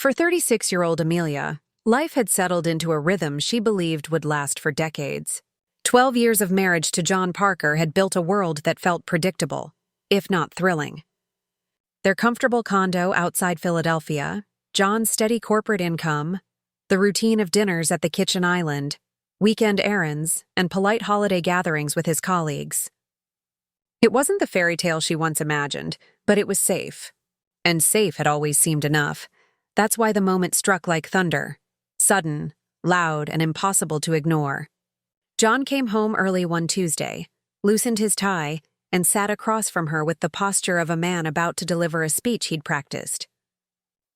For 36-year-old Amelia, life had settled into a rhythm she believed would last for decades. 12 years of marriage to John Parker had built a world that felt predictable, if not thrilling. Their comfortable condo outside Philadelphia, John's steady corporate income, the routine of dinners at the kitchen island, weekend errands, and polite holiday gatherings with his colleagues. It wasn't the fairy tale she once imagined, but it was safe. And safe had always seemed enough. That's why the moment struck like thunder. Sudden, loud, and impossible to ignore. John came home early one Tuesday, loosened his tie, and sat across from her with the posture of a man about to deliver a speech he'd practiced.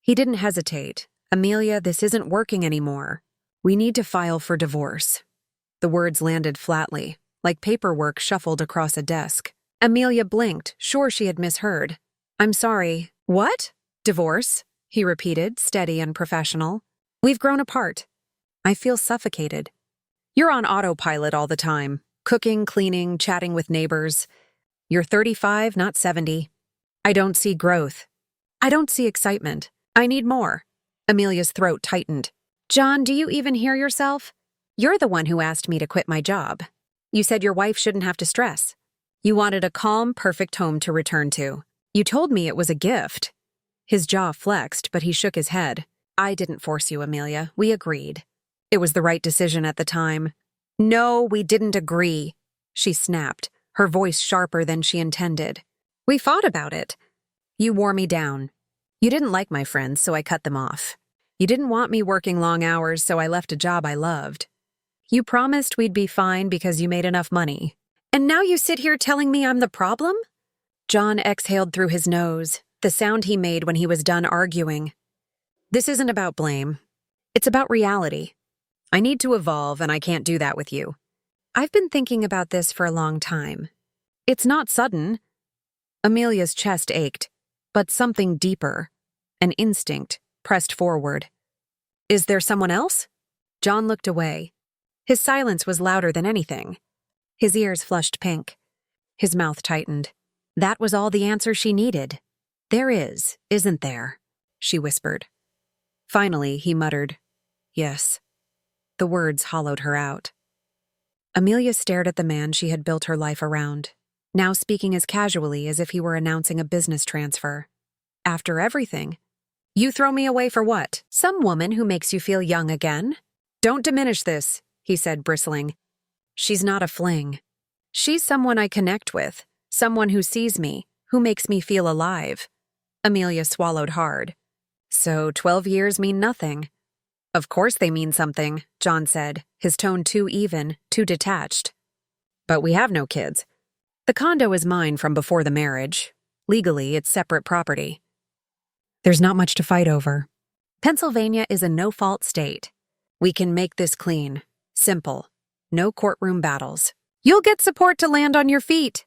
He didn't hesitate. "Amelia, this isn't working anymore. We need to file for divorce." The words landed flatly, like paperwork shuffled across a desk. Amelia blinked, sure she had misheard. "I'm sorry. What? Divorce?" he repeated, steady and professional. "We've grown apart. I feel suffocated. You're on autopilot all the time, cooking, cleaning, chatting with neighbors. You're 35, not 70. I don't see growth. I don't see excitement. I need more." Amelia's throat tightened. "John, do you even hear yourself? You're the one who asked me to quit my job. You said your wife shouldn't have to stress. You wanted a calm, perfect home to return to. You told me it was a gift." His jaw flexed, but he shook his head. "I didn't force you, Amelia. We agreed. It was the right decision at the time." "No, we didn't agree," she snapped, her voice sharper than she intended. "We fought about it. You wore me down. You didn't like my friends, so I cut them off. You didn't want me working long hours, so I left a job I loved. You promised we'd be fine because you made enough money. And now you sit here telling me I'm the problem?" John exhaled through his nose, the sound he made when he was done arguing. "This isn't about blame. It's about reality. I need to evolve, and I can't do that with you. I've been thinking about this for a long time. It's not sudden." Amelia's chest ached, but something deeper, an instinct, pressed forward. "Is there someone else?" John looked away. His silence was louder than anything. His ears flushed pink. His mouth tightened. That was all the answer she needed. "There is, isn't there?" she whispered. Finally, he muttered, "Yes." The words hollowed her out. Amelia stared at the man she had built her life around, now speaking as casually as if he were announcing a business transfer. "After everything, you throw me away for what? Some woman who makes you feel young again?" "Don't diminish this," he said, bristling. "She's not a fling. She's someone I connect with, someone who sees me, who makes me feel alive." Amelia swallowed hard. "So 12 years mean nothing?" "Of course they mean something," John said, his tone too even, too detached. "But we have no kids. The condo is mine from before the marriage. Legally, it's separate property. There's not much to fight over. Pennsylvania is a no-fault state. We can make this clean, simple, no courtroom battles. You'll get support to land on your feet."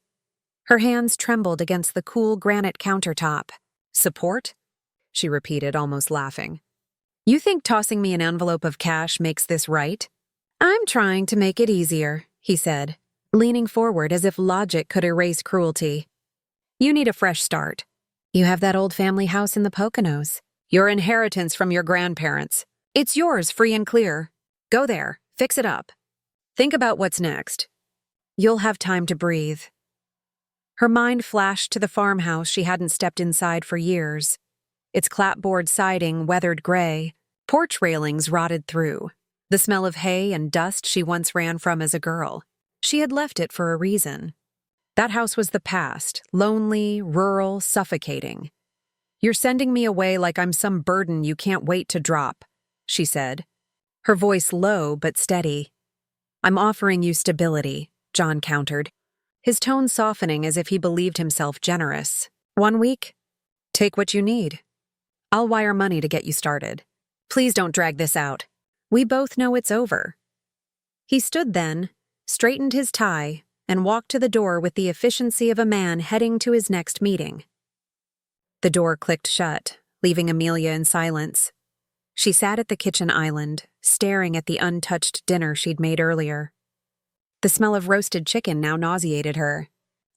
Her hands trembled against the cool granite countertop. "Support?" she repeated, almost laughing. "You think tossing me an envelope of cash makes this right?" "I'm trying to make it easier," he said, leaning forward as if logic could erase cruelty. "You need a fresh start. You have that old family house in the Poconos. Your inheritance from your grandparents. It's yours free and clear. Go there, fix it up. Think about what's next. You'll have time to breathe." Her mind flashed to the farmhouse she hadn't stepped inside for years. Its clapboard siding weathered gray, porch railings rotted through, the smell of hay and dust she once ran from as a girl. She had left it for a reason. That house was the past, lonely, rural, suffocating. "You're sending me away like I'm some burden you can't wait to drop," she said, her voice low but steady. "I'm offering you stability," John countered, his tone softening as if he believed himself generous. "1 week? Take what you need. I'll wire money to get you started. Please don't drag this out. We both know it's over." He stood then, straightened his tie, and walked to the door with the efficiency of a man heading to his next meeting. The door clicked shut, leaving Amelia in silence. She sat at the kitchen island, staring at the untouched dinner she'd made earlier. The smell of roasted chicken now nauseated her.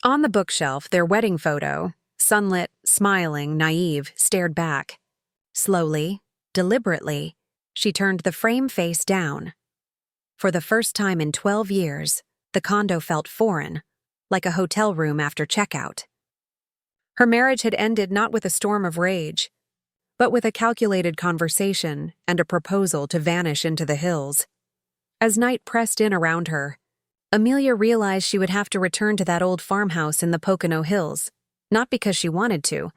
On the bookshelf, their wedding photo, sunlit, smiling, naive, stared back. Slowly, Deliberately, she turned the frame face down. For the first time in 12 years, the condo felt foreign, like a hotel room after checkout. Her marriage had ended not with a storm of rage, but with a calculated conversation and a proposal to vanish into the hills. As night pressed in around her, Amelia realized she would have to return to that old farmhouse in the Pocono Hills, not because she wanted to,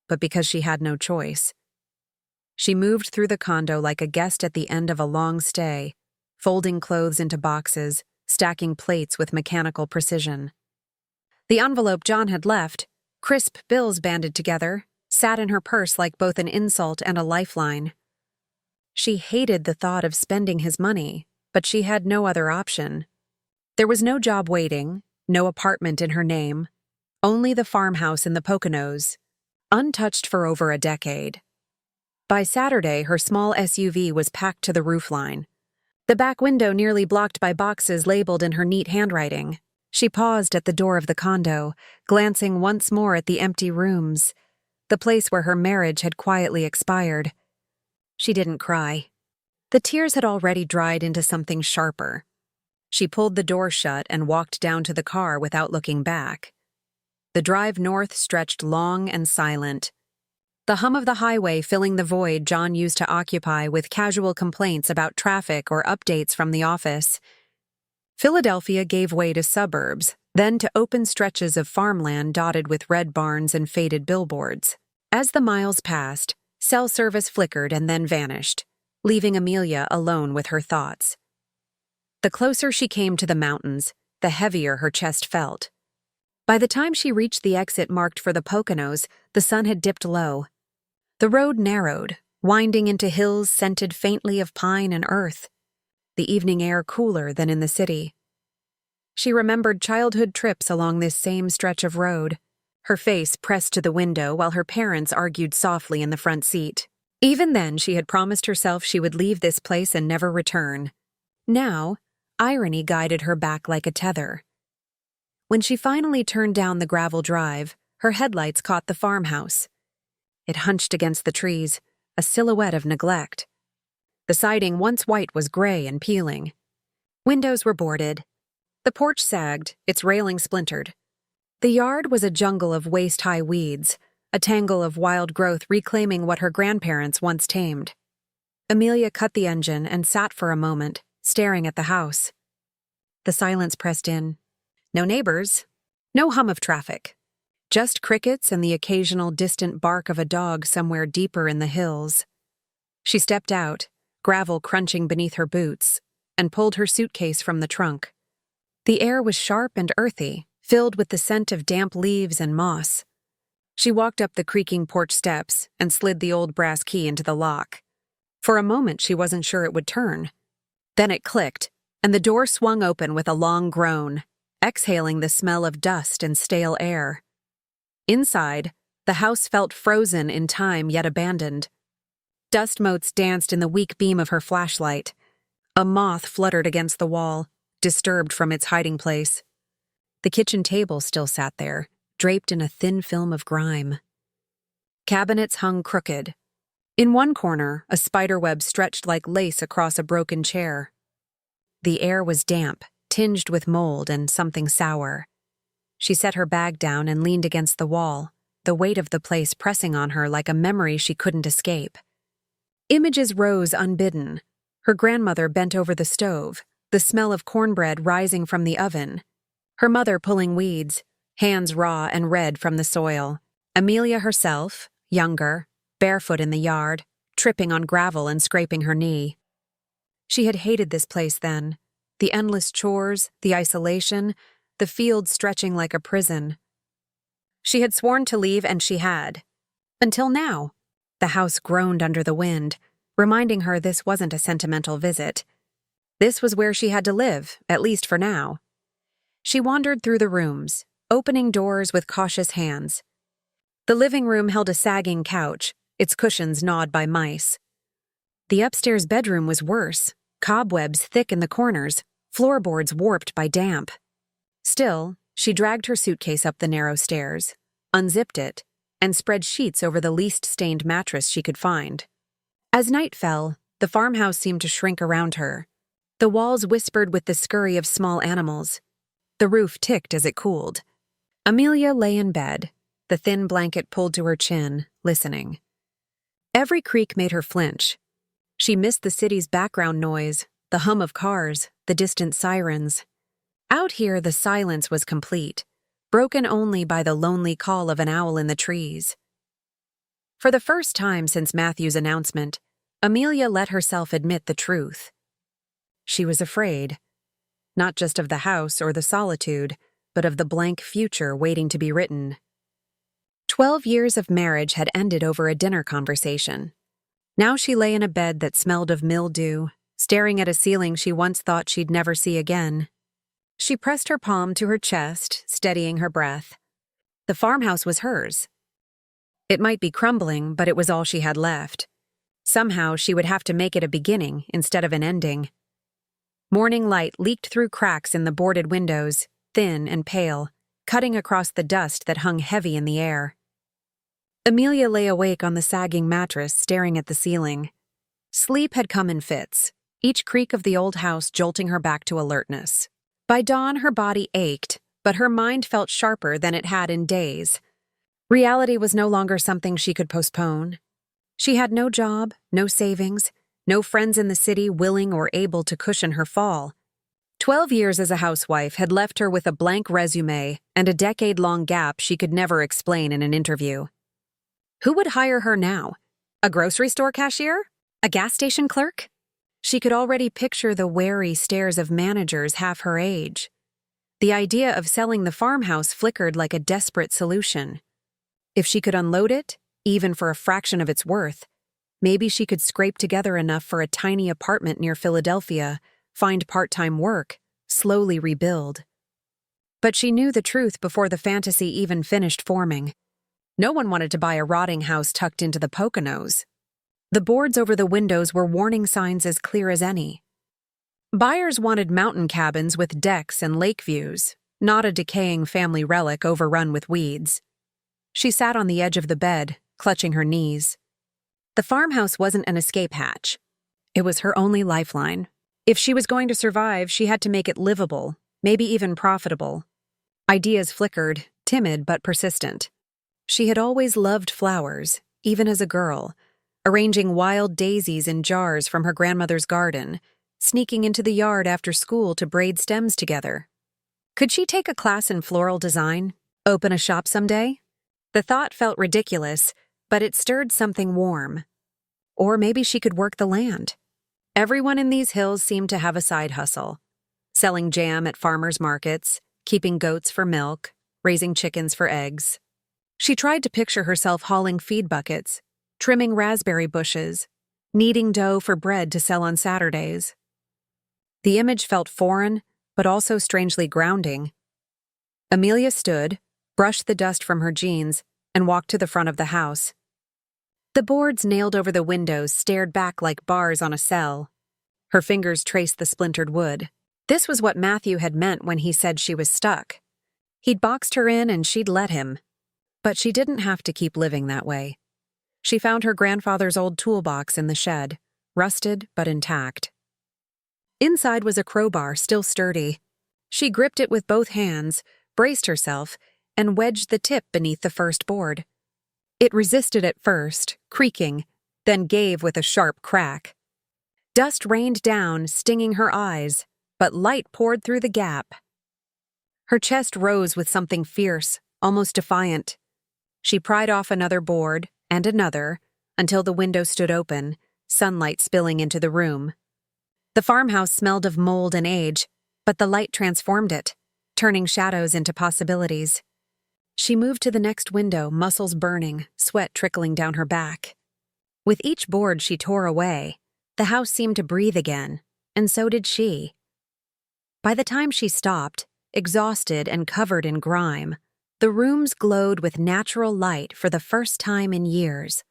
but because she had no choice. She moved through the condo like a guest at the end of a long stay, folding clothes into boxes, stacking plates with mechanical precision. The envelope John had left, crisp bills banded together, sat in her purse like both an insult and a lifeline. She hated the thought of spending his money, but she had no other option. There was no job waiting, no apartment in her name, only the farmhouse in the Poconos, untouched for over a decade. By Saturday, her small SUV was packed to the roofline, the back window nearly blocked by boxes labeled in her neat handwriting. She paused at the door of the condo, glancing once more at the empty rooms, the place where her marriage had quietly expired. She didn't cry. The tears had already dried into something sharper. She pulled the door shut and walked down to the car without looking back. The drive north stretched long and silent, the hum of the highway filling the void John used to occupy with casual complaints about traffic or updates from the office. Philadelphia gave way to suburbs, then to open stretches of farmland dotted with red barns and faded billboards. As the miles passed, cell service flickered and then vanished, leaving Amelia alone with her thoughts. The closer she came to the mountains, the heavier her chest felt. By the time she reached the exit marked for the Poconos, the sun had dipped low. The road narrowed, winding into hills scented faintly of pine and earth, the evening air cooler than in the city. She remembered childhood trips along this same stretch of road, her face pressed to the window while her parents argued softly in the front seat. Even then, she had promised herself she would leave this place and never return. Now, irony guided her back like a tether. When she finally turned down the gravel drive, her headlights caught the farmhouse. It hunched against the trees, a silhouette of neglect. The siding, once white, was gray and peeling. Windows were boarded. The porch sagged, its railing splintered. The yard was a jungle of waist-high weeds, a tangle of wild growth reclaiming what her grandparents once tamed. Amelia cut the engine and sat for a moment, staring at the house. The silence pressed in. No neighbors, no hum of traffic. Just crickets and the occasional distant bark of a dog somewhere deeper in the hills. She stepped out, gravel crunching beneath her boots, and pulled her suitcase from the trunk. The air was sharp and earthy, filled with the scent of damp leaves and moss. She walked up the creaking porch steps and slid the old brass key into the lock. For a moment, she wasn't sure it would turn. Then it clicked, and the door swung open with a long groan, exhaling the smell of dust and stale air. Inside, the house felt frozen in time yet abandoned. Dust motes danced in the weak beam of her flashlight. A moth fluttered against the wall, disturbed from its hiding place. The kitchen table still sat there, draped in a thin film of grime. Cabinets hung crooked. In one corner, a spiderweb stretched like lace across a broken chair. The air was damp, tinged with mold and something sour. She set her bag down and leaned against the wall, the weight of the place pressing on her like a memory she couldn't escape. Images rose unbidden. Her grandmother bent over the stove, the smell of cornbread rising from the oven. Her mother pulling weeds, hands raw and red from the soil. Amelia herself, younger, barefoot in the yard, tripping on gravel and scraping her knee. She had hated this place then. The endless chores, the isolation, the field stretching like a prison. She had sworn to leave, and she had. Until now. The house groaned under the wind, reminding her this wasn't a sentimental visit. This was where she had to live, at least for now. She wandered through the rooms, opening doors with cautious hands. The living room held a sagging couch, its cushions gnawed by mice. The upstairs bedroom was worse, cobwebs thick in the corners, floorboards warped by damp. Still, she dragged her suitcase up the narrow stairs, unzipped it, and spread sheets over the least stained mattress she could find. As night fell, the farmhouse seemed to shrink around her. The walls whispered with the scurry of small animals. The roof ticked as it cooled. Amelia lay in bed, the thin blanket pulled to her chin, listening. Every creak made her flinch. She missed the city's background noise, the hum of cars, the distant sirens. Out here, the silence was complete, broken only by the lonely call of an owl in the trees. For the first time since Matthew's announcement, Amelia let herself admit the truth. She was afraid, not just of the house or the solitude, but of the blank future waiting to be written. 12 years of marriage had ended over a dinner conversation. Now she lay in a bed that smelled of mildew, staring at a ceiling she once thought she'd never see again. She pressed her palm to her chest, steadying her breath. The farmhouse was hers. It might be crumbling, but it was all she had left. Somehow she would have to make it a beginning instead of an ending. Morning light leaked through cracks in the boarded windows, thin and pale, cutting across the dust that hung heavy in the air. Amelia lay awake on the sagging mattress, staring at the ceiling. Sleep had come in fits, each creak of the old house jolting her back to alertness. By dawn, her body ached, but her mind felt sharper than it had in days. Reality was no longer something she could postpone. She had no job, no savings, no friends in the city willing or able to cushion her fall. 12 years as a housewife had left her with a blank resume and a decade-long gap she could never explain in an interview. Who would hire her now? A grocery store cashier? A gas station clerk? She could already picture the wary stares of managers half her age. The idea of selling the farmhouse flickered like a desperate solution. If she could unload it, even for a fraction of its worth, maybe she could scrape together enough for a tiny apartment near Philadelphia, find part-time work, slowly rebuild. But she knew the truth before the fantasy even finished forming. No one wanted to buy a rotting house tucked into the Poconos. The boards over the windows were warning signs as clear as any. Buyers wanted mountain cabins with decks and lake views, not a decaying family relic overrun with weeds. She sat on the edge of the bed, clutching her knees. The farmhouse wasn't an escape hatch. It was her only lifeline. If she was going to survive, she had to make it livable, maybe even profitable. Ideas flickered, timid but persistent. She had always loved flowers, even as a girl, arranging wild daisies in jars from her grandmother's garden, sneaking into the yard after school to braid stems together. Could she take a class in floral design, open a shop someday? The thought felt ridiculous, but it stirred something warm. Or maybe she could work the land. Everyone in these hills seemed to have a side hustle, selling jam at farmers' markets, keeping goats for milk, raising chickens for eggs. She tried to picture herself hauling feed buckets, trimming raspberry bushes, kneading dough for bread to sell on Saturdays. The image felt foreign, but also strangely grounding. Amelia stood, brushed the dust from her jeans, and walked to the front of the house. The boards nailed over the windows stared back like bars on a cell. Her fingers traced the splintered wood. This was what Matthew had meant when he said she was stuck. He'd boxed her in and she'd let him. But she didn't have to keep living that way. She found her grandfather's old toolbox in the shed, rusted but intact. Inside was a crowbar, still sturdy. She gripped it with both hands, braced herself, and wedged the tip beneath the first board. It resisted at first, creaking, then gave with a sharp crack. Dust rained down, stinging her eyes, but light poured through the gap. Her chest rose with something fierce, almost defiant. She pried off another board, and another, until the window stood open, sunlight spilling into the room. The farmhouse smelled of mold and age, but the light transformed it, turning shadows into possibilities. She moved to the next window, muscles burning, sweat trickling down her back. With each board she tore away, the house seemed to breathe again, and so did she. By the time she stopped, exhausted and covered in grime, the rooms glowed with natural light for the first time in years.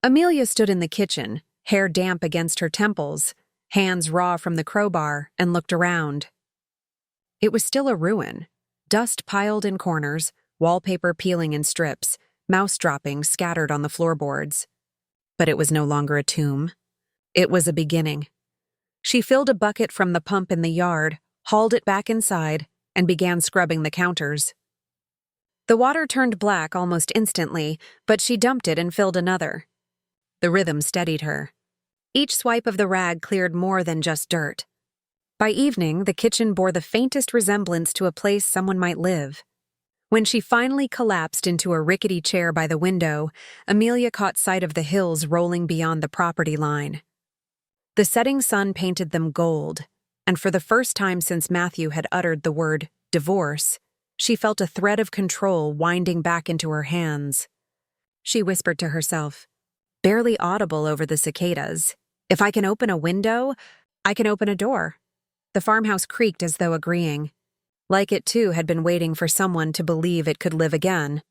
Amelia stood in the kitchen, hair damp against her temples, hands raw from the crowbar, and looked around. It was still a ruin, dust piled in corners, wallpaper peeling in strips, mouse droppings scattered on the floorboards. But it was no longer a tomb. It was a beginning. She filled a bucket from the pump in the yard, hauled it back inside, and began scrubbing the counters. The water turned black almost instantly, but she dumped it and filled another. The rhythm steadied her. Each swipe of the rag cleared more than just dirt. By evening, the kitchen bore the faintest resemblance to a place someone might live. When she finally collapsed into a rickety chair by the window, Amelia caught sight of the hills rolling beyond the property line. The setting sun painted them gold, and for the first time since Matthew had uttered the word divorce, she felt a thread of control winding back into her hands. She whispered to herself, barely audible over the cicadas, "If I can open a window, I can open a door." The farmhouse creaked as though agreeing. Like it too had been waiting for someone to believe it could live again.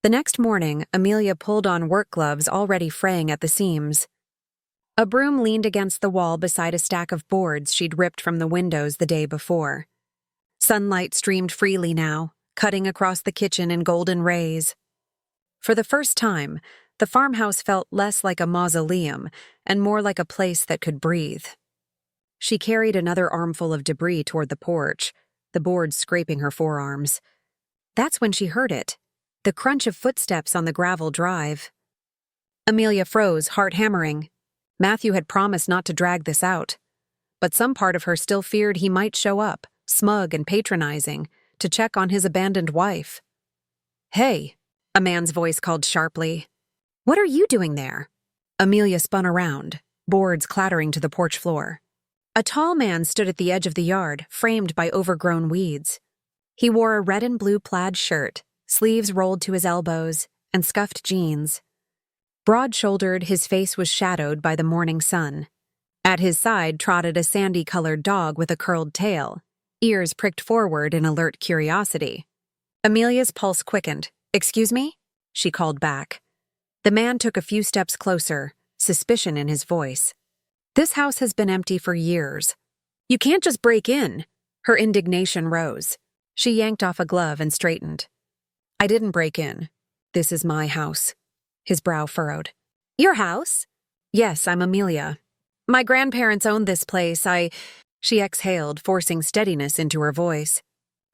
The next morning, Amelia pulled on work gloves already fraying at the seams. A broom leaned against the wall beside a stack of boards she'd ripped from the windows the day before. Sunlight streamed freely now, cutting across the kitchen in golden rays. For the first time, the farmhouse felt less like a mausoleum and more like a place that could breathe. She carried another armful of debris toward the porch, the boards scraping her forearms. That's when she heard it, the crunch of footsteps on the gravel drive. Amelia froze, heart hammering. Matthew had promised not to drag this out, but some part of her still feared he might show up, smug and patronizing, to check on his abandoned wife. "Hey," a man's voice called sharply. "What are you doing there?" Amelia spun around, boards clattering to the porch floor. A tall man stood at the edge of the yard, framed by overgrown weeds. He wore a red and blue plaid shirt, sleeves rolled to his elbows, and scuffed jeans. Broad-shouldered, his face was shadowed by the morning sun. At his side trotted a sandy-colored dog with a curled tail, ears pricked forward in alert curiosity. Amelia's pulse quickened. "Excuse me?" she called back. The man took a few steps closer, suspicion in his voice. "This house has been empty for years. You can't just break in." Her indignation rose. She yanked off a glove and straightened. "I didn't break in. This is my house." His brow furrowed. "Your house?" "Yes, I'm Amelia. My grandparents owned this place. She exhaled, forcing steadiness into her voice.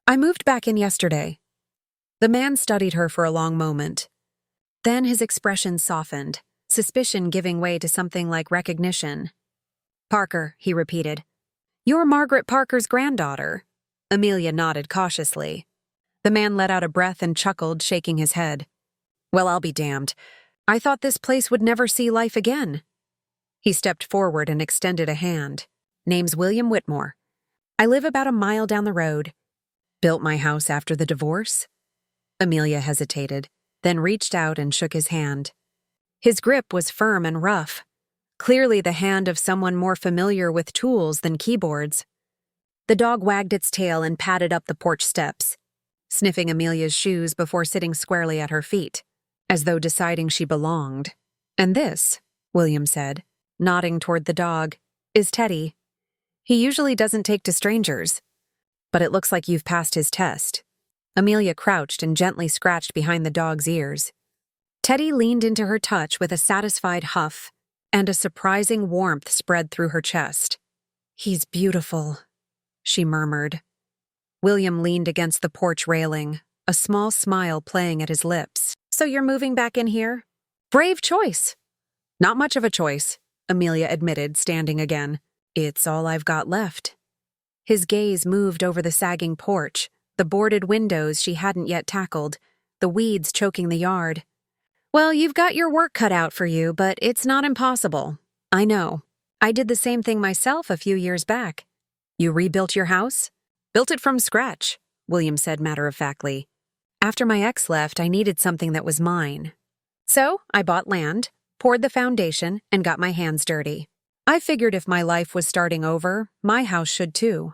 "I moved back in yesterday." The man studied her for a long moment. Then his expression softened, suspicion giving way to something like recognition. "Parker," he repeated. "You're Margaret Parker's granddaughter." Amelia nodded cautiously. The man let out a breath and chuckled, shaking his head. "Well, I'll be damned. I thought this place would never see life again." He stepped forward and extended a hand. "Name's William Whitmore. I live about a mile down the road." "Built my house after the divorce?" Amelia hesitated, then reached out and shook his hand. His grip was firm and rough, clearly the hand of someone more familiar with tools than keyboards. The dog wagged its tail and padded up the porch steps, sniffing Amelia's shoes before sitting squarely at her feet, as though deciding she belonged. "And this," William said, nodding toward the dog, "is Teddy. He usually doesn't take to strangers, but it looks like you've passed his test." Amelia crouched and gently scratched behind the dog's ears. Teddy leaned into her touch with a satisfied huff, and a surprising warmth spread through her chest. "He's beautiful," she murmured. William leaned against the porch railing, a small smile playing at his lips. "So you're moving back in here? Brave choice." "Not much of a choice," Amelia admitted, standing again. "It's all I've got left." His gaze moved over the sagging porch, the boarded windows she hadn't yet tackled, the weeds choking the yard. "Well, you've got your work cut out for you, but it's not impossible. I know. I did the same thing myself a few years back." "You rebuilt your house?" "Built it from scratch," William said matter-of-factly. "After my ex left, I needed something that was mine. So I bought land, poured the foundation, and got my hands dirty. I figured if my life was starting over, my house should too."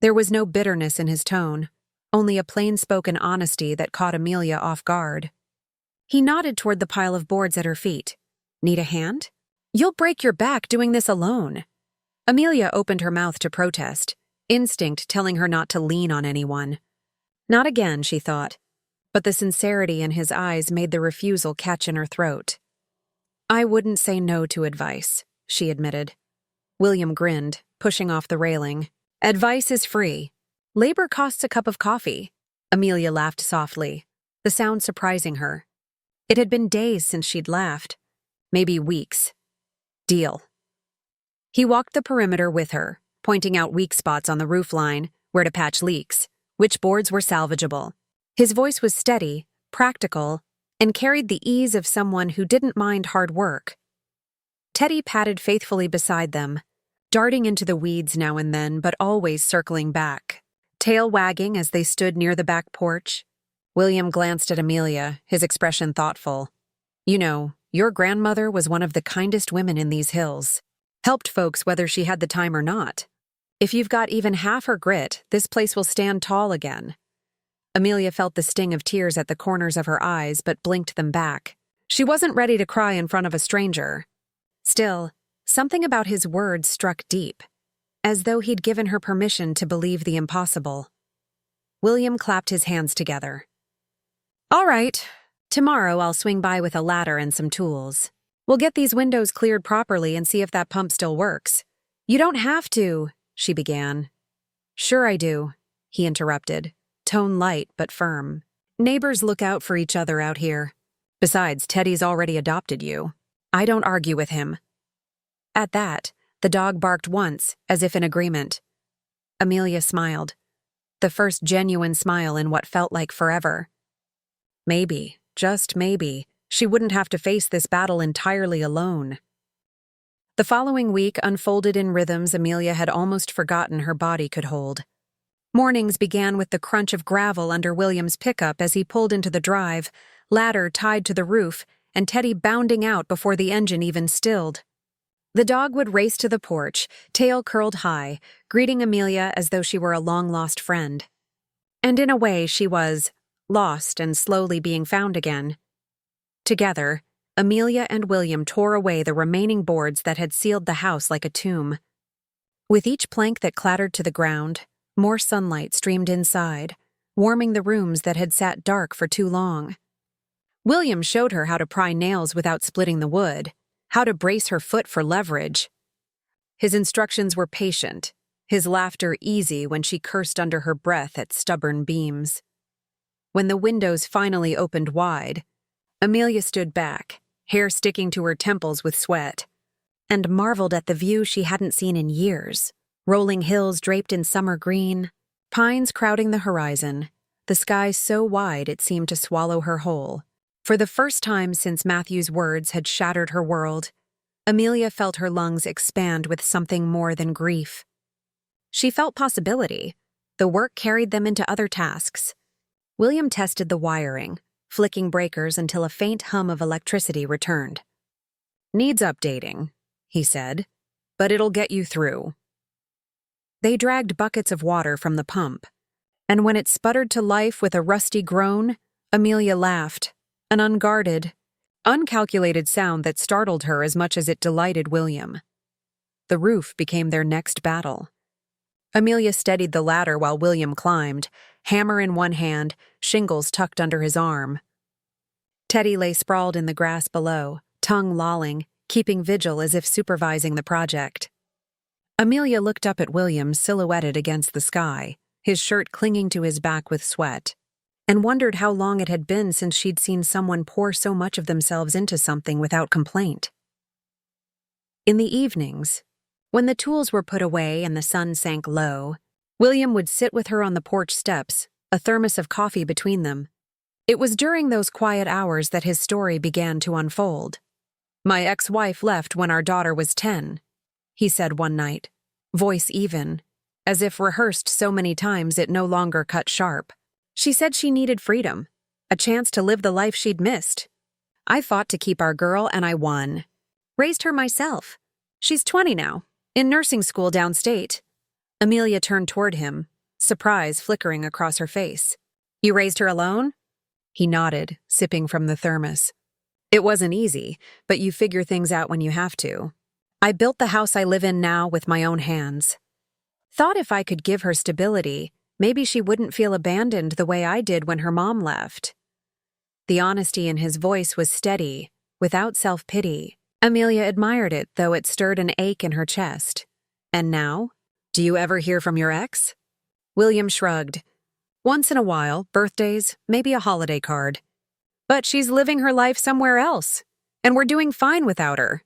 There was no bitterness in his tone, only a plain-spoken honesty that caught Amelia off guard. He nodded toward the pile of boards at her feet. "Need a hand? You'll break your back doing this alone." Amelia opened her mouth to protest, instinct telling her not to lean on anyone. Not again, she thought, but the sincerity in his eyes made the refusal catch in her throat. I wouldn't say no to advice, she admitted. William grinned, pushing off the railing. Advice is free. Labor costs a cup of coffee. Amelia laughed softly, the sound surprising her. It had been days since she'd laughed. Maybe weeks. Deal. He walked the perimeter with her, pointing out weak spots on the roofline, where to patch leaks, which boards were salvageable. His voice was steady, practical, and carried the ease of someone who didn't mind hard work. Teddy padded faithfully beside them, darting into the weeds now and then, but always circling back, tail wagging as they stood near the back porch. William glanced at Amelia, his expression thoughtful. You know, your grandmother was one of the kindest women in these hills. Helped folks whether she had the time or not. If you've got even half her grit, this place will stand tall again. Amelia felt the sting of tears at the corners of her eyes, but blinked them back. She wasn't ready to cry in front of a stranger. Still, something about his words struck deep, as though he'd given her permission to believe the impossible. William clapped his hands together. All right, tomorrow I'll swing by with a ladder and some tools. We'll get these windows cleared properly and see if that pump still works. You don't have to, she began. Sure I do, he interrupted, tone light but firm. Neighbors look out for each other out here. Besides, Teddy's already adopted you. I don't argue with him. At that, the dog barked once, as if in agreement. Amelia smiled, the first genuine smile in what felt like forever. Maybe, just maybe, she wouldn't have to face this battle entirely alone. The following week unfolded in rhythms Amelia had almost forgotten her body could hold. Mornings began with the crunch of gravel under William's pickup as he pulled into the drive, ladder tied to the roof, and Teddy bounding out before the engine even stilled. The dog would race to the porch, tail curled high, greeting Amelia as though she were a long-lost friend. And in a way, she was lost and slowly being found again. Together, Amelia and William tore away the remaining boards that had sealed the house like a tomb. With each plank that clattered to the ground, more sunlight streamed inside, warming the rooms that had sat dark for too long. William showed her how to pry nails without splitting the wood, how to brace her foot for leverage. His instructions were patient, his laughter easy when she cursed under her breath at stubborn beams. When the windows finally opened wide, Amelia stood back, hair sticking to her temples with sweat, and marveled at the view she hadn't seen in years. Rolling hills draped in summer green, pines crowding the horizon, the sky so wide it seemed to swallow her whole. For the first time since Matthew's words had shattered her world, Amelia felt her lungs expand with something more than grief. She felt possibility. The work carried them into other tasks. William tested the wiring, flicking breakers until a faint hum of electricity returned. Needs updating, he said, but it'll get you through. They dragged buckets of water from the pump, and when it sputtered to life with a rusty groan, Amelia laughed, an unguarded, uncalculated sound that startled her as much as it delighted William. The roof became their next battle. Amelia steadied the ladder while William climbed, hammer in one hand, shingles tucked under his arm. Teddy lay sprawled in the grass below, tongue lolling, keeping vigil as if supervising the project. Amelia looked up at William silhouetted against the sky, his shirt clinging to his back with sweat, and wondered how long it had been since she'd seen someone pour so much of themselves into something without complaint. In the evenings, when the tools were put away and the sun sank low, William would sit with her on the porch steps, a thermos of coffee between them. It was during those quiet hours that his story began to unfold. My ex-wife left when our daughter was 10, he said one night, voice even, as if rehearsed so many times it no longer cut sharp. She said she needed freedom, a chance to live the life she'd missed. I fought to keep our girl and I won. Raised her myself. She's 20 now, in nursing school downstate. Amelia turned toward him, surprise flickering across her face. You raised her alone? He nodded, sipping from the thermos. It wasn't easy, but you figure things out when you have to. I built the house I live in now with my own hands. Thought if I could give her stability, maybe she wouldn't feel abandoned the way I did when her mom left. The honesty in his voice was steady, without self-pity. Amelia admired it, though it stirred an ache in her chest. And now? Do you ever hear from your ex? William shrugged. Once in a while, birthdays, maybe a holiday card. But she's living her life somewhere else, and we're doing fine without her.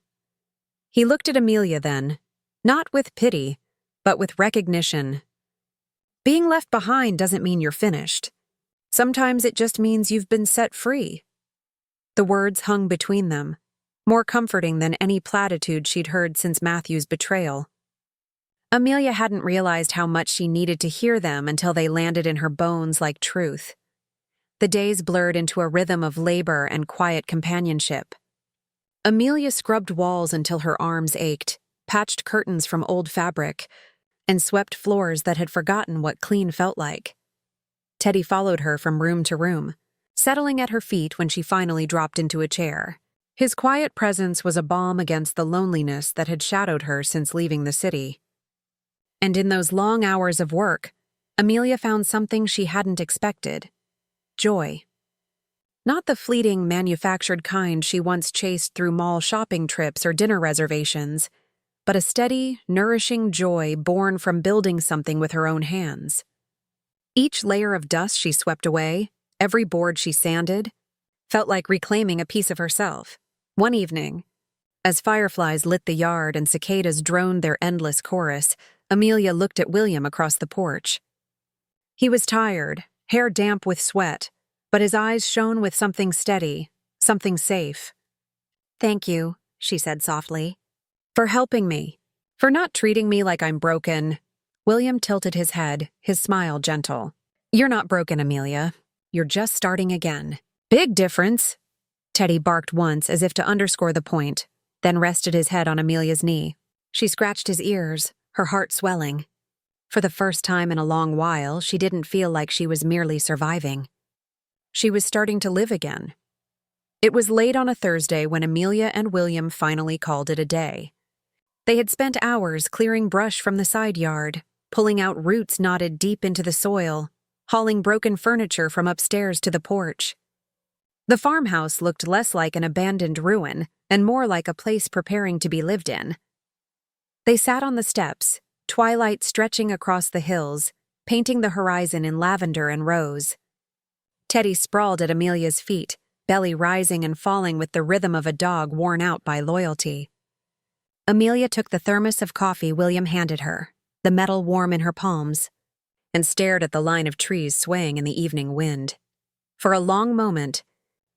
He looked at Amelia then, not with pity, but with recognition. Being left behind doesn't mean you're finished. Sometimes it just means you've been set free. The words hung between them, more comforting than any platitude she'd heard since Matthew's betrayal. Amelia hadn't realized how much she needed to hear them until they landed in her bones like truth. The days blurred into a rhythm of labor and quiet companionship. Amelia scrubbed walls until her arms ached, patched curtains from old fabric, and swept floors that had forgotten what clean felt like. Teddy followed her from room to room, settling at her feet when she finally dropped into a chair. His quiet presence was a balm against the loneliness that had shadowed her since leaving the city. And in those long hours of work, Amelia found something she hadn't expected: joy. Not the fleeting, manufactured kind she once chased through mall shopping trips or dinner reservations, but a steady, nourishing joy born from building something with her own hands. Each layer of dust she swept away, every board she sanded, felt like reclaiming a piece of herself. One evening, as fireflies lit the yard and cicadas droned their endless chorus, Amelia looked at William across the porch. He was tired, hair damp with sweat, but his eyes shone with something steady, something safe. "Thank you," she said softly, "for helping me, for not treating me like I'm broken." William tilted his head, his smile gentle. "You're not broken, Amelia. You're just starting again." "Big difference," Teddy barked once as if to underscore the point, then rested his head on Amelia's knee. She scratched his ears, her heart swelling. For the first time in a long while, she didn't feel like she was merely surviving. She was starting to live again. It was late on a Thursday when Amelia and William finally called it a day. They had spent hours clearing brush from the side yard, pulling out roots knotted deep into the soil, hauling broken furniture from upstairs to the porch. The farmhouse looked less like an abandoned ruin and more like a place preparing to be lived in. They sat on the steps, twilight stretching across the hills, painting the horizon in lavender and rose. Teddy sprawled at Amelia's feet, belly rising and falling with the rhythm of a dog worn out by loyalty. Amelia took the thermos of coffee William handed her, the metal warm in her palms, and stared at the line of trees swaying in the evening wind. For a long moment,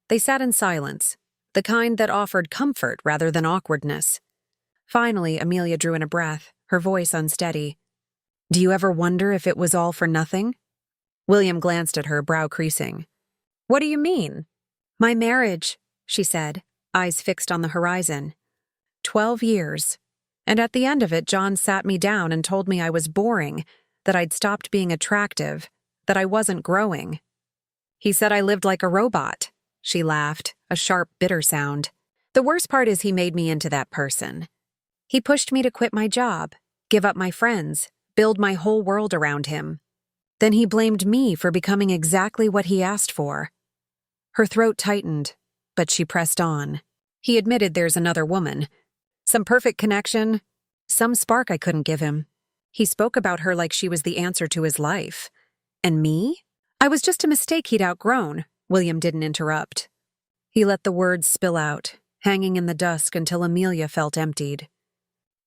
they sat in silence, the kind that offered comfort rather than awkwardness. Finally, Amelia drew in a breath, her voice unsteady. "Do you ever wonder if it was all for nothing?" William glanced at her, brow creasing. "What do you mean?" "My marriage," she said, eyes fixed on the horizon. 12 years. And at the end of it, John sat me down and told me I was boring, that I'd stopped being attractive, that I wasn't growing. He said I lived like a robot. She laughed, a sharp, bitter sound. "The worst part is he made me into that person. He pushed me to quit my job, give up my friends, build my whole world around him. Then he blamed me for becoming exactly what he asked for." Her throat tightened, but she pressed on. "He admitted there's another woman. Some perfect connection, some spark I couldn't give him. He spoke about her like she was the answer to his life. And me? I was just a mistake he'd outgrown." William didn't interrupt. He let the words spill out, hanging in the dusk until Amelia felt emptied.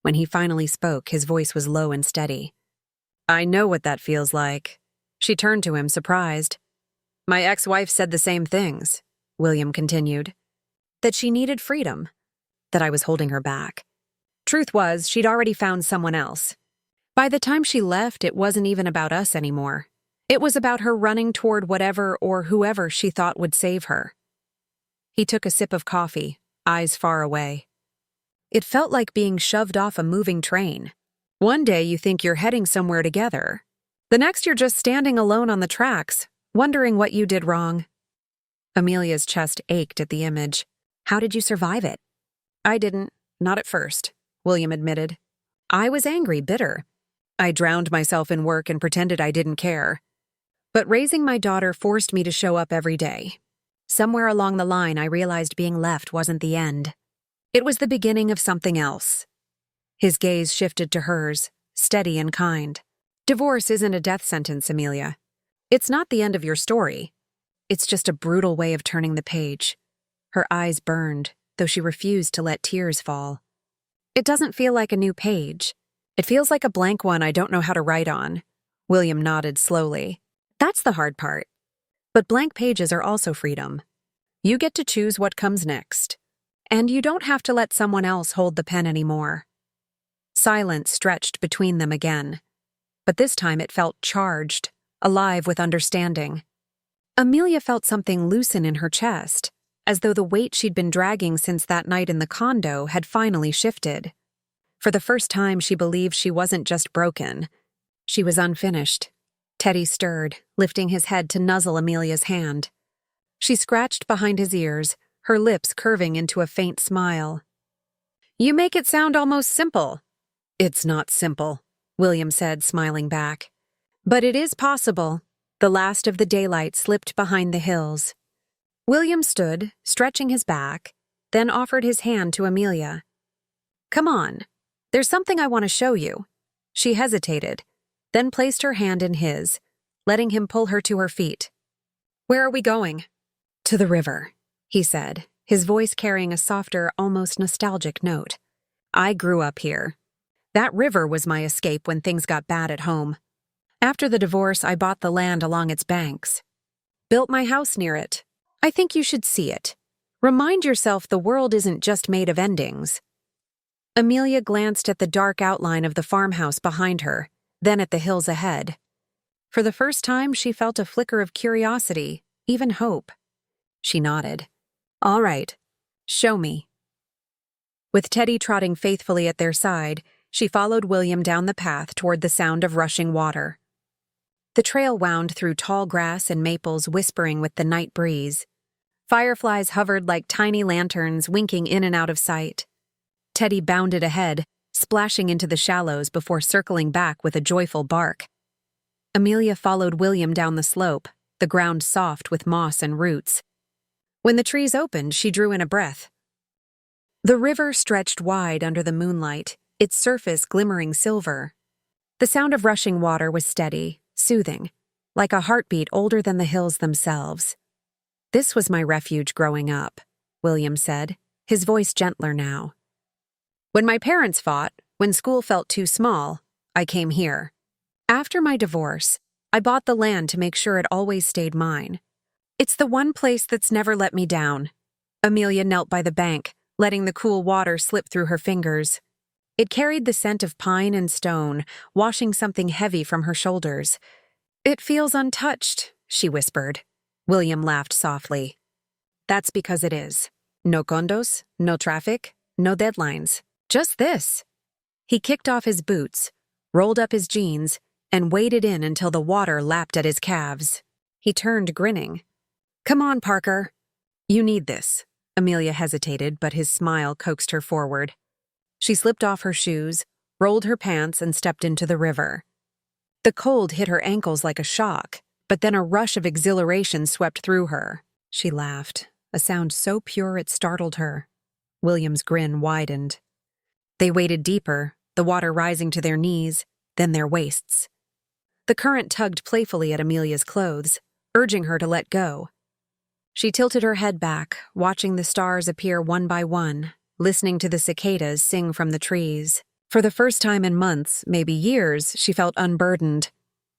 When he finally spoke, his voice was low and steady. "I know what that feels like." She turned to him, surprised. "My ex-wife said the same things," William continued. "That she needed freedom, that I was holding her back. Truth was, she'd already found someone else. By the time she left, it wasn't even about us anymore. It was about her running toward whatever or whoever she thought would save her." He took a sip of coffee, eyes far away. It felt like being shoved off a moving train. One day you think you're heading somewhere together. The next you're just standing alone on the tracks, wondering what you did wrong. Amelia's chest ached at the image. "How did you survive it?" "I didn't, not at first," William admitted. "I was angry, bitter. I drowned myself in work and pretended I didn't care. But raising my daughter forced me to show up every day. Somewhere along the line, I realized being left wasn't the end." It was the beginning of something else. His gaze shifted to hers, steady and kind. Divorce isn't a death sentence, Amelia. It's not the end of your story. It's just a brutal way of turning the page. Her eyes burned, though she refused to let tears fall. It doesn't feel like a new page. It feels like a blank one I don't know how to write on. William nodded slowly. That's the hard part. But blank pages are also freedom. You get to choose what comes next. And you don't have to let someone else hold the pen anymore. Silence stretched between them again. But this time it felt charged, alive with understanding. Amelia felt something loosen in her chest, as though the weight she'd been dragging since that night in the condo had finally shifted. For the first time, she believed she wasn't just broken. She was unfinished. Teddy stirred, lifting his head to nuzzle Amelia's hand. She scratched behind his ears, her lips curving into a faint smile. You make it sound almost simple. It's not simple, William said, smiling back. But it is possible. The last of the daylight slipped behind the hills. William stood, stretching his back, then offered his hand to Amelia. Come on. There's something I want to show you. She hesitated, then placed her hand in his, letting him pull her to her feet. Where are we going? To the river, he said, his voice carrying a softer, almost nostalgic note. I grew up here. That river was my escape when things got bad at home. After the divorce, I bought the land along its banks. Built my house near it. I think you should see it. Remind yourself the world isn't just made of endings. Amelia glanced at the dark outline of the farmhouse behind her, then at the hills ahead. For the first time, she felt a flicker of curiosity, even hope. She nodded. All right, show me. With Teddy trotting faithfully at their side, she followed William down the path toward the sound of rushing water. The trail wound through tall grass and maples whispering with the night breeze. Fireflies hovered like tiny lanterns, winking in and out of sight. Teddy bounded ahead, splashing into the shallows before circling back with a joyful bark. Amelia followed William down the slope, the ground soft with moss and roots. When the trees opened, she drew in a breath. The river stretched wide under the moonlight, its surface glimmering silver. The sound of rushing water was steady, soothing, like a heartbeat older than the hills themselves. This was my refuge growing up, William said, his voice gentler now. When my parents fought, when school felt too small, I came here. After my divorce, I bought the land to make sure it always stayed mine. It's the one place that's never let me down. Amelia knelt by the bank, letting the cool water slip through her fingers. It carried the scent of pine and stone, washing something heavy from her shoulders. It feels untouched, she whispered. William laughed softly. That's because it is. No condos, no traffic, no deadlines. Just this. He kicked off his boots, rolled up his jeans, and waded in until the water lapped at his calves. He turned, grinning. Come on, Parker. You need this. Amelia hesitated, but his smile coaxed her forward. She slipped off her shoes, rolled her pants, and stepped into the river. The cold hit her ankles like a shock, but then a rush of exhilaration swept through her. She laughed, a sound so pure it startled her. William's grin widened. They waded deeper, the water rising to their knees, then their waists. The current tugged playfully at Amelia's clothes, urging her to let go. She tilted her head back, watching the stars appear one by one, listening to the cicadas sing from the trees. For the first time in months, maybe years, she felt unburdened.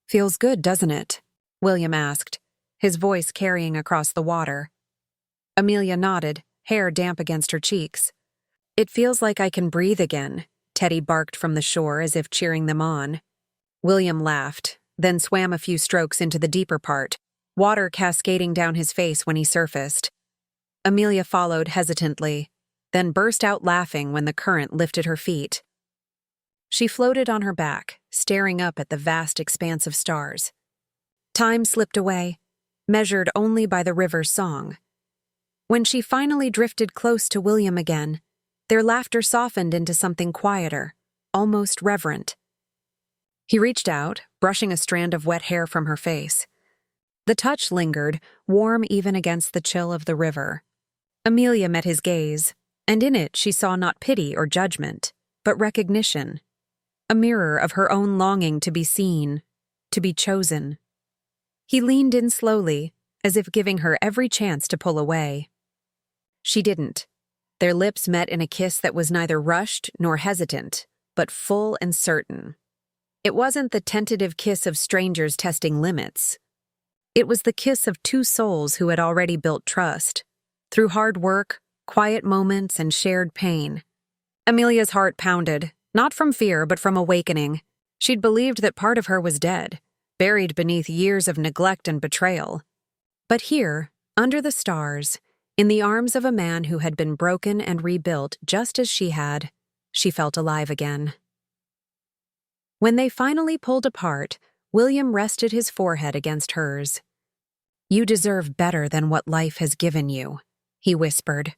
Feels good, doesn't it? William asked, his voice carrying across the water. Amelia nodded, hair damp against her cheeks. It feels like I can breathe again, Teddy barked from the shore as if cheering them on. William laughed, then swam a few strokes into the deeper part, water cascading down his face when he surfaced. Amelia followed hesitantly, then burst out laughing when the current lifted her feet. She floated on her back, staring up at the vast expanse of stars. Time slipped away, measured only by the river's song. When she finally drifted close to William again, their laughter softened into something quieter, almost reverent. He reached out, brushing a strand of wet hair from her face. The touch lingered, warm even against the chill of the river. Amelia met his gaze, and in it she saw not pity or judgment, but recognition, a mirror of her own longing to be seen, to be chosen. He leaned in slowly, as if giving her every chance to pull away. She didn't. Their lips met in a kiss that was neither rushed nor hesitant, but full and certain. It wasn't the tentative kiss of strangers testing limits. It was the kiss of two souls who had already built trust, through hard work, quiet moments, and shared pain. Amelia's heart pounded, not from fear but from awakening. She'd believed that part of her was dead, buried beneath years of neglect and betrayal. But here, under the stars, in the arms of a man who had been broken and rebuilt just as she had, she felt alive again. When they finally pulled apart, William rested his forehead against hers. "You deserve better than what life has given you," he whispered.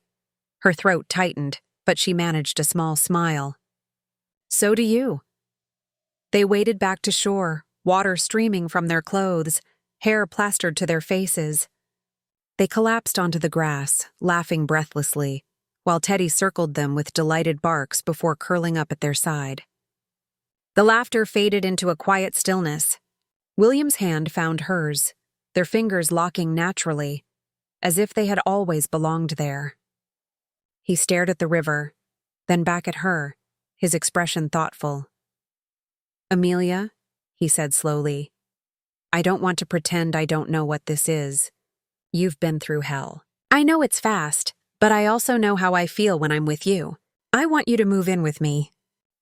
Her throat tightened, but she managed a small smile. "So do you." They waded back to shore, water streaming from their clothes, hair plastered to their faces. They collapsed onto the grass, laughing breathlessly, while Teddy circled them with delighted barks before curling up at their side. The laughter faded into a quiet stillness. William's hand found hers, their fingers locking naturally, as if they had always belonged there. He stared at the river, then back at her, his expression thoughtful. "Amelia," he said slowly, "I don't want to pretend I don't know what this is. You've been through hell. I know it's fast, but I also know how I feel when I'm with you. I want you to move in with me.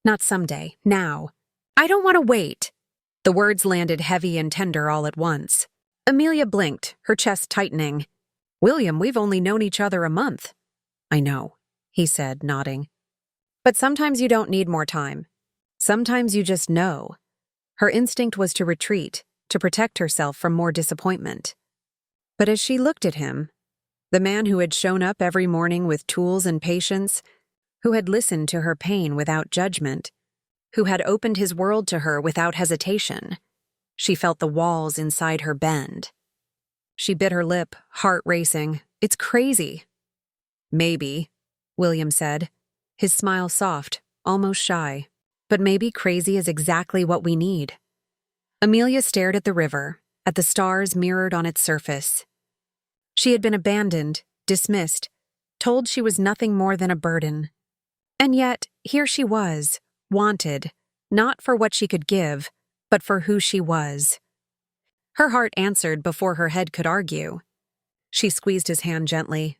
Not someday, now. I don't want to wait." The words landed heavy and tender all at once. Amelia blinked, her chest tightening. "William, we've only known each other a month." "I know," he said, nodding. "But sometimes you don't need more time. Sometimes you just know." Her instinct was to retreat, to protect herself from more disappointment. But as she looked at him, the man who had shown up every morning with tools and patience, who had listened to her pain without judgment, who had opened his world to her without hesitation, she felt the walls inside her bend. She bit her lip, heart racing. "It's crazy." "Maybe," William said, his smile soft, almost shy. "But maybe crazy is exactly what we need." Amelia stared at the river, at the stars mirrored on its surface. She had been abandoned, dismissed, told she was nothing more than a burden. And yet, here she was, wanted, not for what she could give, but for who she was. Her heart answered before her head could argue. She squeezed his hand gently.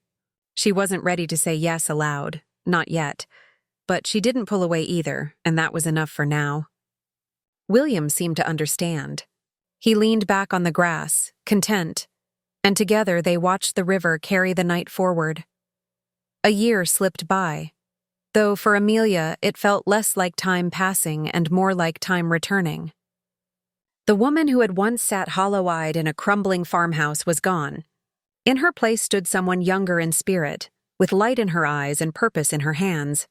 She wasn't ready to say yes aloud, not yet, but she didn't pull away either, and that was enough for now. William seemed to understand. He leaned back on the grass, content, and together they watched the river carry the night forward. A year slipped by, though for Amelia it felt less like time passing and more like time returning. The woman who had once sat hollow-eyed in a crumbling farmhouse was gone. In her place stood someone younger in spirit, with light in her eyes and purpose in her hands.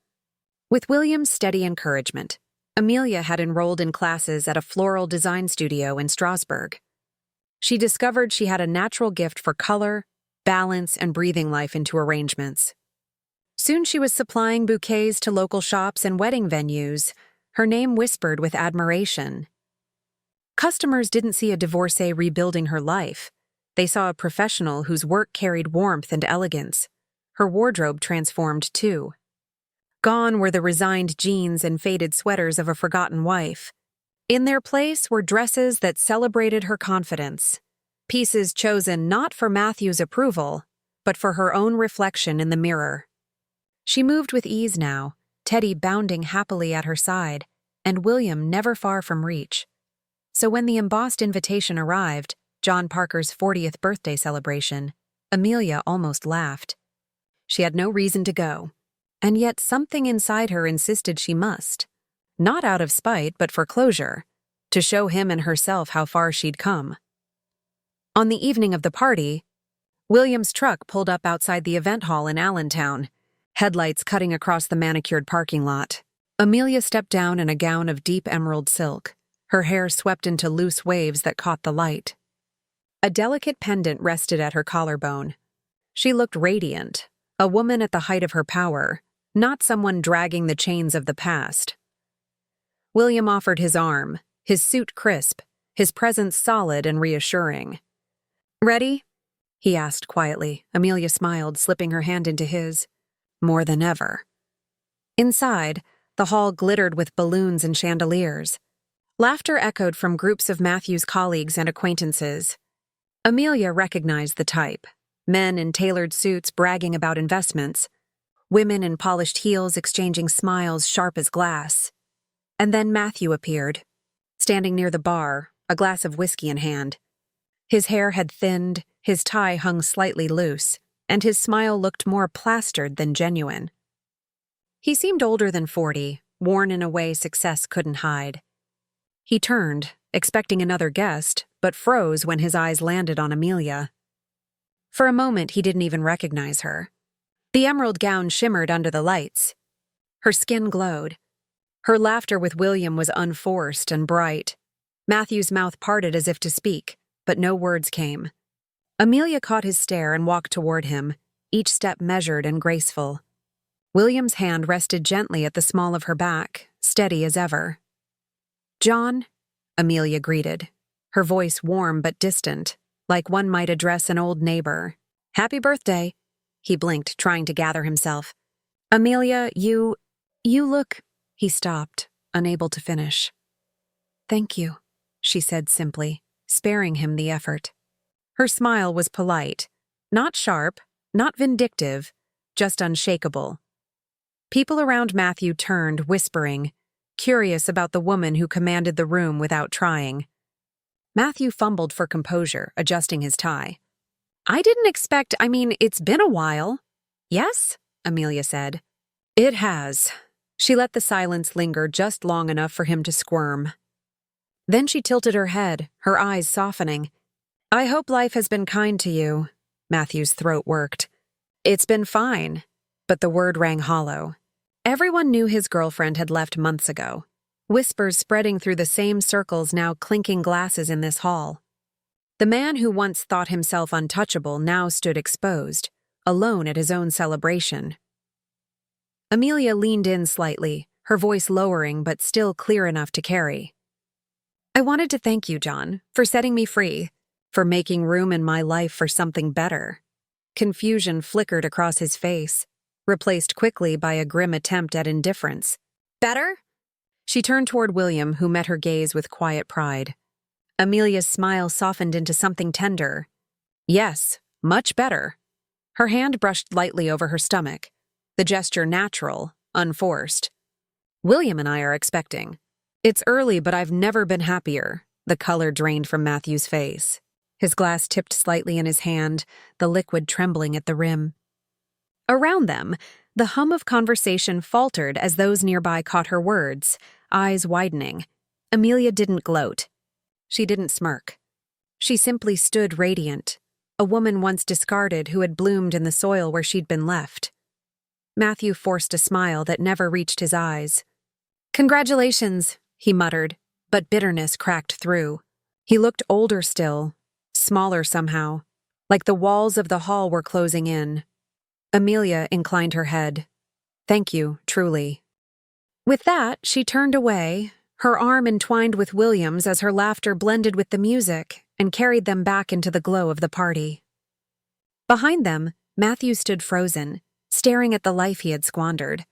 With William's steady encouragement, Amelia had enrolled in classes at a floral design studio in Strasbourg. She discovered she had a natural gift for color, balance, and breathing life into arrangements. Soon she was supplying bouquets to local shops and wedding venues, her name whispered with admiration. Customers didn't see a divorcee rebuilding her life. They saw a professional whose work carried warmth and elegance. Her wardrobe transformed too. Gone were the resigned jeans and faded sweaters of a forgotten wife. In their place were dresses that celebrated her confidence, pieces chosen not for Matthew's approval, but for her own reflection in the mirror. She moved with ease now, Teddy bounding happily at her side, and William never far from reach. So when the embossed invitation arrived, John Parker's 40th birthday celebration, Amelia almost laughed. She had no reason to go, and yet something inside her insisted she must. Not out of spite, but for closure, to show him and herself how far she'd come. On the evening of the party, William's truck pulled up outside the event hall in Allentown, headlights cutting across the manicured parking lot. Amelia stepped down in a gown of deep emerald silk, her hair swept into loose waves that caught the light. A delicate pendant rested at her collarbone. She looked radiant, A woman at the height of her power, not someone dragging the chains of the past. William offered his arm, his suit crisp, his presence solid and reassuring. "Ready?" he asked quietly. Amelia smiled, slipping her hand into his. More than ever. Inside, the hall glittered with balloons and chandeliers. Laughter echoed from groups of Matthew's colleagues and acquaintances. Amelia recognized the type. Men in tailored suits bragging about investments. Women in polished heels exchanging smiles sharp as glass. And then Matthew appeared, standing near the bar, a glass of whiskey in hand. His hair had thinned, his tie hung slightly loose, and his smile looked more plastered than genuine. He seemed older than 40, worn in a way success couldn't hide. He turned, expecting another guest, but froze when his eyes landed on Amelia. For a moment, he didn't even recognize her. The emerald gown shimmered under the lights. Her skin glowed. Her laughter with William was unforced and bright. Matthew's mouth parted as if to speak, but no words came. Amelia caught his stare and walked toward him, each step measured and graceful. William's hand rested gently at the small of her back, steady as ever. "John," Amelia greeted, her voice warm but distant, like one might address an old neighbor. "Happy birthday." He blinked, trying to gather himself. "Amelia, you look—" He stopped, unable to finish. "Thank you," she said simply, sparing him the effort. Her smile was polite, not sharp, not vindictive, just unshakable. People around Matthew turned, whispering, curious about the woman who commanded the room without trying. Matthew fumbled for composure, adjusting his tie. It's been a while." "Yes?" Amelia said. "It has." She let the silence linger just long enough for him to squirm. Then she tilted her head, her eyes softening. "I hope life has been kind to you." Matthew's throat worked. "It's been fine," but the word rang hollow. Everyone knew his girlfriend had left months ago. Whispers spreading through the same circles now clinking glasses in this hall. The man who once thought himself untouchable now stood exposed, alone at his own celebration. Amelia leaned in slightly, her voice lowering but still clear enough to carry. "I wanted to thank you, John, for setting me free, for making room in my life for something better." Confusion flickered across his face, replaced quickly by a grim attempt at indifference. "Better?" She turned toward William, who met her gaze with quiet pride. Amelia's smile softened into something tender. "Yes, much better." Her hand brushed lightly over her stomach, the gesture natural, unforced. "William and I are expecting. It's early, but I've never been happier." The color drained from Matthew's face. His glass tipped slightly in his hand, the liquid trembling at the rim. Around them, the hum of conversation faltered as those nearby caught her words, eyes widening. Amelia didn't gloat. She didn't smirk. She simply stood radiant, a woman once discarded who had bloomed in the soil where she'd been left. Matthew forced a smile that never reached his eyes. "Congratulations," he muttered, but bitterness cracked through. He looked older still, smaller somehow, like the walls of the hall were closing in. Amelia inclined her head. "Thank you, truly." With that, she turned away, her arm entwined with William's as her laughter blended with the music and carried them back into the glow of the party. Behind them, Matthew stood frozen, staring at the life he had squandered.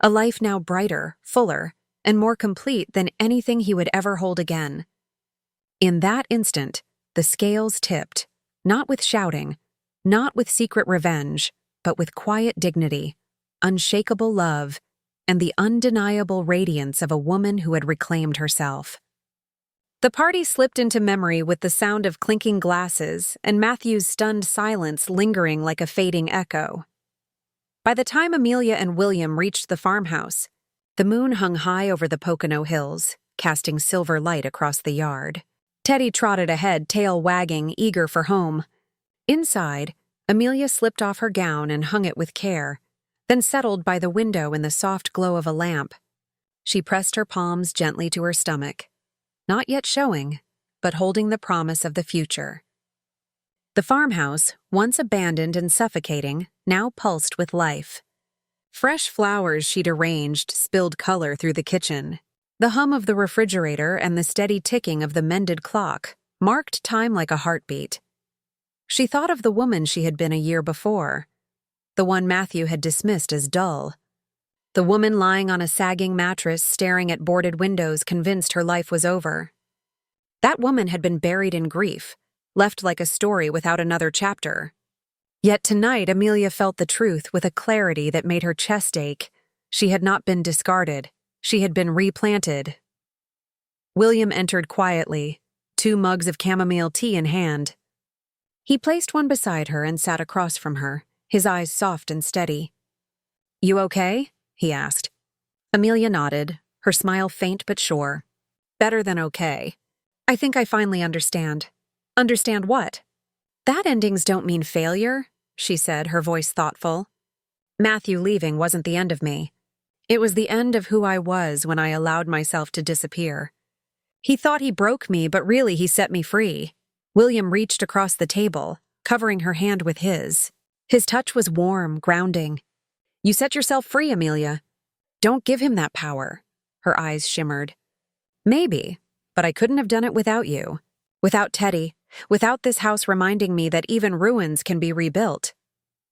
A life now brighter, fuller, and more complete than anything he would ever hold again. In that instant, the scales tipped, not with shouting, not with secret revenge, but with quiet dignity, unshakable love, and the undeniable radiance of a woman who had reclaimed herself. The party slipped into memory with the sound of clinking glasses and Matthew's stunned silence lingering like a fading echo. By the time Amelia and William reached the farmhouse, the moon hung high over the Pocono Hills, casting silver light across the yard. Teddy trotted ahead, tail wagging, eager for home. Inside, Amelia slipped off her gown and hung it with care, then settled by the window in the soft glow of a lamp. She pressed her palms gently to her stomach, not yet showing, but holding the promise of the future. The farmhouse, once abandoned and suffocating, now pulsed with life. Fresh flowers she'd arranged spilled color through the kitchen. The hum of the refrigerator and the steady ticking of the mended clock marked time like a heartbeat. She thought of the woman she had been a year before, the one Matthew had dismissed as dull. The woman lying on a sagging mattress staring at boarded windows convinced her life was over. That woman had been buried in grief, left like a story without another chapter. Yet tonight Amelia felt the truth with a clarity that made her chest ache. She had not been discarded. She had been replanted. William entered quietly, 2 mugs of chamomile tea in hand. He placed one beside her and sat across from her, his eyes soft and steady. "You okay?" he asked. Amelia nodded, her smile faint but sure. "Better than okay. I think I finally understand." "Understand what?" "That endings don't mean failure," she said, her voice thoughtful. "Matthew leaving wasn't the end of me. It was the end of who I was when I allowed myself to disappear. He thought he broke me, but really he set me free." William reached across the table, covering her hand with his. His touch was warm, grounding. "You set yourself free, Amelia. Don't give him that power." Her eyes shimmered. "Maybe, but I couldn't have done it without you. Without Teddy. Without this house reminding me that even ruins can be rebuilt."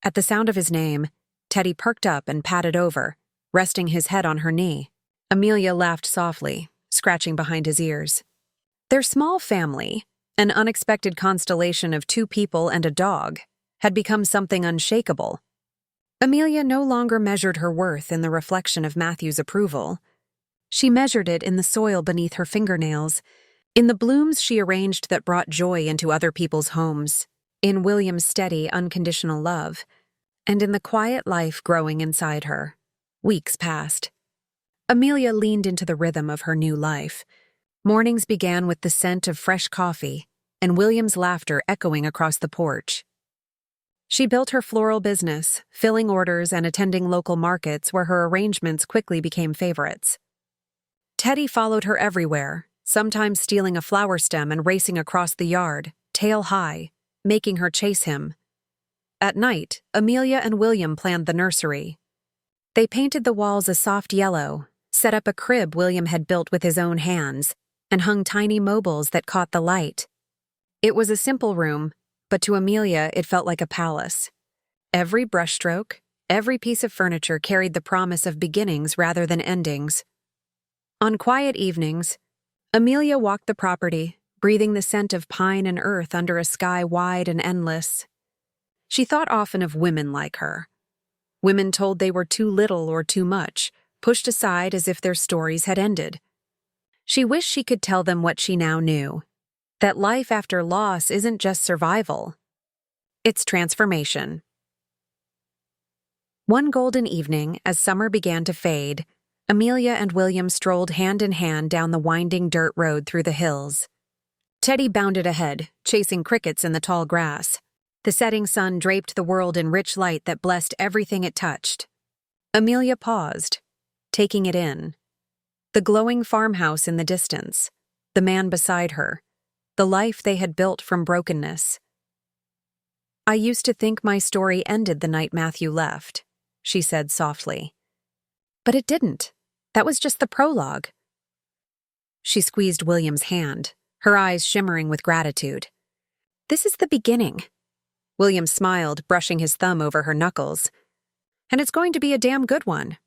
At the sound of his name, Teddy perked up and patted over, resting his head on her knee. Amelia laughed softly, scratching behind his ears. Their small family, an unexpected constellation of 2 people and a dog, had become something unshakable. Amelia no longer measured her worth in the reflection of Matthew's approval. She measured it in the soil beneath her fingernails, in the blooms she arranged that brought joy into other people's homes, in William's steady, unconditional love, and in the quiet life growing inside her. Weeks passed. Amelia leaned into the rhythm of her new life. Mornings began with the scent of fresh coffee and William's laughter echoing across the porch. She built her floral business, filling orders and attending local markets where her arrangements quickly became favorites. Teddy followed her everywhere, sometimes stealing a flower stem and racing across the yard, tail high, making her chase him. At night, Amelia and William planned the nursery. They painted the walls a soft yellow, set up a crib William had built with his own hands, and hung tiny mobiles that caught the light. It was a simple room, but to Amelia it felt like a palace. Every brushstroke, every piece of furniture carried the promise of beginnings rather than endings. On quiet evenings, Amelia walked the property, breathing the scent of pine and earth under a sky wide and endless. She thought often of women like her. Women told they were too little or too much, pushed aside as if their stories had ended. She wished she could tell them what she now knew, that life after loss isn't just survival. It's transformation. One golden evening, as summer began to fade, Amelia and William strolled hand in hand down the winding dirt road through the hills. Teddy bounded ahead, chasing crickets in the tall grass. The setting sun draped the world in rich light that blessed everything it touched. Amelia paused, taking it in. The glowing farmhouse in the distance, the man beside her, the life they had built from brokenness. "I used to think my story ended the night Matthew left," she said softly. "But it didn't. That was just the prologue." She squeezed William's hand, her eyes shimmering with gratitude. "This is the beginning." William smiled, brushing his thumb over her knuckles. "And it's going to be a damn good one."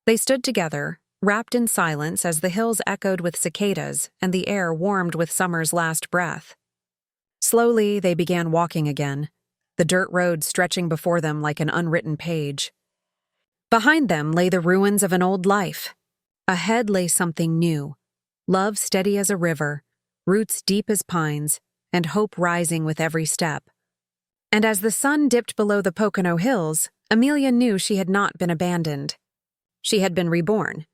They stood together, wrapped in silence as the hills echoed with cicadas and the air warmed with summer's last breath. Slowly, they began walking again, the dirt road stretching before them like an unwritten page. Behind them lay the ruins of an old life. Ahead lay something new, love steady as a river, roots deep as pines, and hope rising with every step. And as the sun dipped below the Pocono Hills, Amelia knew she had not been abandoned. She had been reborn,